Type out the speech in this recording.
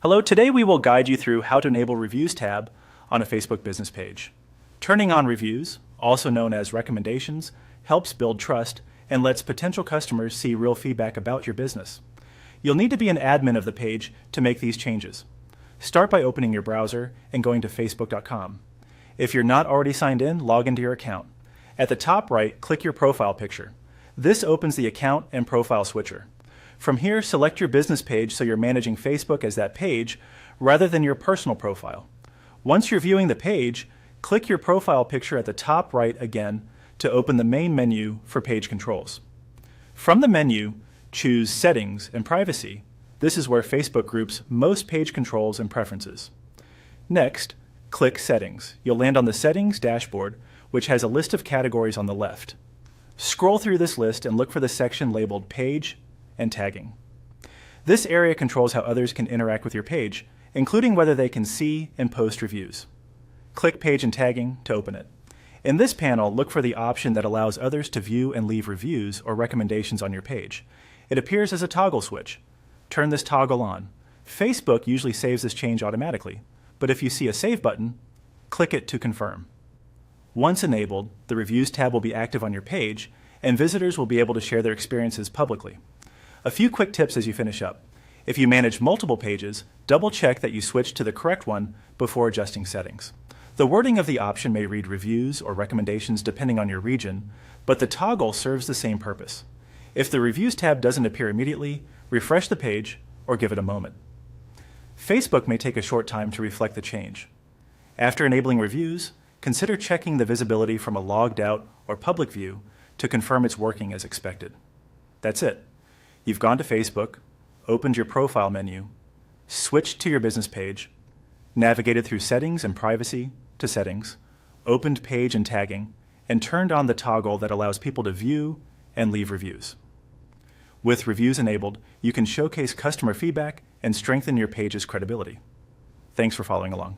Hello, today we will guide you through how to enable Reviews tab on a Facebook business page. Turning on reviews, also known as recommendations, helps build trust and lets potential customers see real feedback about your business. You'll need to be an admin of the page to make these changes. Start by opening your browser and going to facebook.com. If you're not already signed in, log into your account. At the top right, click your profile picture. This opens the account and profile switcher. From here, select your business page so you're managing Facebook as that page rather than your personal profile. Once you're viewing the page, click your profile picture at the top right again to open the main menu for page controls. From the menu, choose Settings and Privacy. This is where Facebook groups most page controls and preferences. Next, click Settings. You'll land on the Settings dashboard, which has a list of categories on the left. Scroll through this list and look for the section labeled Page and Tagging. This area controls how others can interact with your page, including whether they can see and post reviews. Click Page and Tagging to open it. In this panel, look for the option that allows others to view and leave reviews or recommendations on your page. It appears as a toggle switch. Turn this toggle on. Facebook usually saves this change automatically, but if you see a Save button, click it to confirm. Once enabled, the Reviews tab will be active on your page, and visitors will be able to share their experiences publicly. A few quick tips as you finish up. If you manage multiple pages, double-check that you switch to the correct one before adjusting settings. The wording of the option may read reviews or recommendations depending on your region, but the toggle serves the same purpose. If the Reviews tab doesn't appear immediately, refresh the page or give it a moment. Facebook may take a short time to reflect the change. After enabling reviews, consider checking the visibility from a logged out or public view to confirm it's working as expected. That's it. You've gone to Facebook, opened your profile menu, switched to your business page, navigated through Settings and Privacy to Settings, opened Page and Tagging, and turned on the toggle that allows people to view and leave reviews. With reviews enabled, you can showcase customer feedback and strengthen your page's credibility. Thanks for following along.